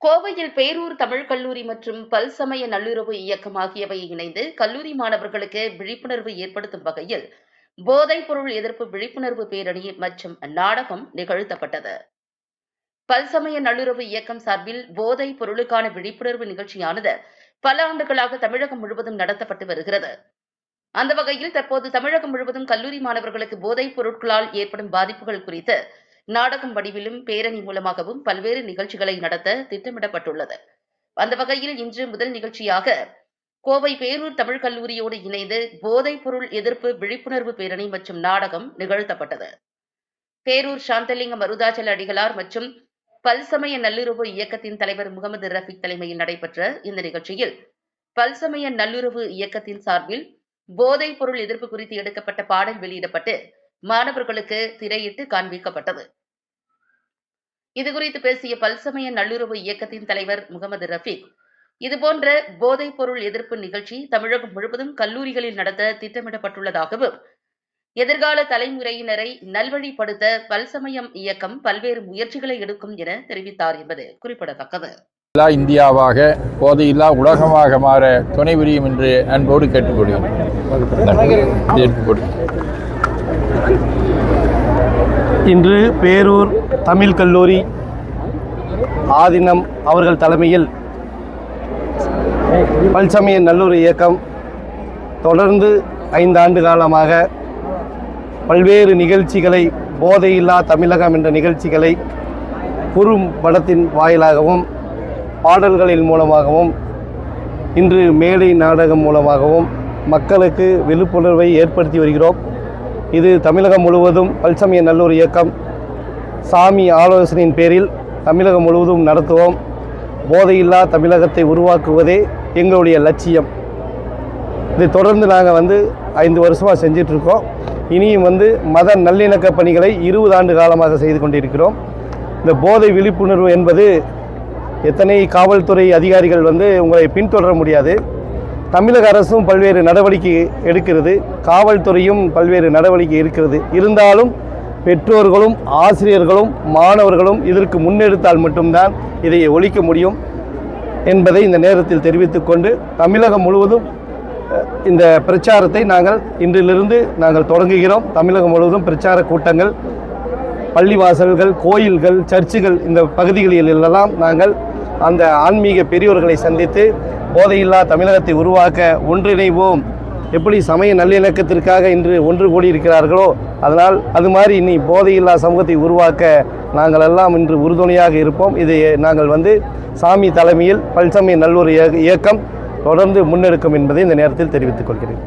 கோவையில் பேரூர் தமிழ் கல்லூரி மற்றும் பல்சமய நல்லுறவு இயக்கம் ஆகியவை இணைந்து கல்லூரி மாணவர்களுக்கு விழிப்புணர்வு ஏற்படுத்தும் வகையில் போதைப் பொருள் எதிர்ப்பு விழிப்புணர்வு பேரணி மற்றும் நாடகம் நிகழ்த்தப்பட்டது. பல்சமய நல்லுறவு இயக்கம் சார்பில் போதைப் பொருளுக்கான விழிப்புணர்வு நிகழ்ச்சியானது பல ஆண்டுகளாக தமிழகம் முழுவதும் நடத்தப்பட்டு வருகிறது. அந்த வகையில் தற்போது தமிழகம் முழுவதும் கல்லூரி மாணவர்களுக்கு போதைப் பொருட்களால் ஏற்படும் பாதிப்புகள் குறித்து நாடகம் வடிவிலும் பேரணி மூலமாகவும் பல்வேறு நிகழ்ச்சிகளை நடத்த திட்டமிடப்பட்டுள்ளது. அந்த வகையில் இன்று முதல் நிகழ்ச்சியாக கோவை பேரூர் தமிழ் கல்லூரியோடு இணைந்து போதைப் பொருள் எதிர்ப்பு விழிப்புணர்வு பேரணி மற்றும் நாடகம் நிகழ்த்தப்பட்டது. பேரூர் சாந்தலிங்கம் அருதாச்சல அடிகளார் மற்றும் பல்சமய நல்லுறவு இயக்கத்தின் தலைவர் முகமது ரஃபீக் தலைமையில் நடைபெற்ற இந்த நிகழ்ச்சியில் பல்சமய நல்லுறவு இயக்கத்தின் சார்பில் போதைப் பொருள் எதிர்ப்பு குறித்து எடுக்கப்பட்ட பாடல் வெளியிடப்பட்டு மாணவர்களுக்கு திரையிட்டு காண்பிக்கப்பட்டது. இதுகுறித்து பேசிய பல்சமய நல்லுறவு இயக்கத்தின் தலைவர் முகமது ரஃபீக், இதுபோன்ற போதைப் பொருள் எதிர்ப்பு நிகழ்ச்சி தமிழகம் முழுவதும் கல்லூரிகளில் நடத்த திட்டமிடப்பட்டுள்ளதாகவும், எதிர்கால தலைமுறையினரை நல்வழிப்படுத்த பல்சமயம் இயக்கம் பல்வேறு முயற்சிகளை எடுக்கும் என தெரிவித்தார் என்பது குறிப்பிடத்தக்கது. இந்தியாவாக போதையில்லா உலகமாக மாற துணை புரியும் என்று அன்போடு கேட்டுக்கொள்கிறேன். இன்று பேரூர் தமிழ் கல்லூரி ஆதீனம் அவர்கள் தலைமையில் பல்சமய நல்லுறவு இயக்கம் தொடர்ந்து 5 ஆண்டு காலமாக பல்வேறு நிகழ்ச்சிகளை போதையில்லா தமிழகம் என்ற நிகழ்ச்சிகளை குறும்படத்தின் வாயிலாகவும் பாடல்களின் மூலமாகவும் இன்று மேடை நாடகம் மூலமாகவும் மக்களுக்கு விழிப்புணர்வை ஏற்படுத்தி வருகிறோம். இது தமிழகம் முழுவதும் பல்சமய நல்லுறவு இயக்கம் சாமி ஆலோசனையின் பேரில் தமிழகம் முழுவதும் நடத்துவோம். போதையில்லா தமிழகத்தை உருவாக்குவதே எங்களுடைய லட்சியம். இதை தொடர்ந்து நாங்கள் 5 வருஷமாக செஞ்சிட்ருக்கோம். இனியும் மத நல்லிணக்க பணிகளை 20 ஆண்டு காலமாக செய்து கொண்டிருக்கிறோம். இந்த போதை விழிப்புணர்வு என்பது எத்தனை காவல்துறை அதிகாரிகள் உங்களை பின்தொடர முடியாது. தமிழக அரசும் பல்வேறு நடவடிக்கை எடுக்கிறது, காவல்துறையும் பல்வேறு நடவடிக்கை இருக்கிறது. இருந்தாலும் பெற்றோர்களும் ஆசிரியர்களும் மாணவர்களும் இதற்கு முன்னெடுத்தால் மட்டும்தான் இதை ஒழிக்க முடியும் என்பதை இந்த நேரத்தில் தெரிவித்துக்கொண்டு, தமிழகம் முழுவதும் இந்த பிரச்சாரத்தை இன்றிலிருந்து நாங்கள் தொடங்குகிறோம். தமிழகம் முழுவதும் பிரச்சார கூட்டங்கள், பள்ளிவாசல்கள், கோயில்கள், சர்ச்சுகள் இந்த பகுதிகளிலெல்லாம் நாங்கள் அந்த ஆன்மீக பெரியோர்களை சந்தித்து போதையில்லா தமிழகத்தை உருவாக்க ஒன்றிணைவோம். எப்படி சமய நல்லிணக்கத்திற்காக இன்று ஒன்று கூடியிருக்கிறார்களோ, அதனால் அது மாதிரி இனி போதையில்லா சமூகத்தை உருவாக்க நாங்கள் எல்லாம் இன்று உறுதுணையாக இருப்போம். இதை நாங்கள் சாமி தலைமையில் பல்சமய நல்லுறவு இயக்கம் தொடர்ந்து முன்னெடுக்கும் என்பதை இந்த நேரத்தில் தெரிவித்துக் கொள்கிறேன்.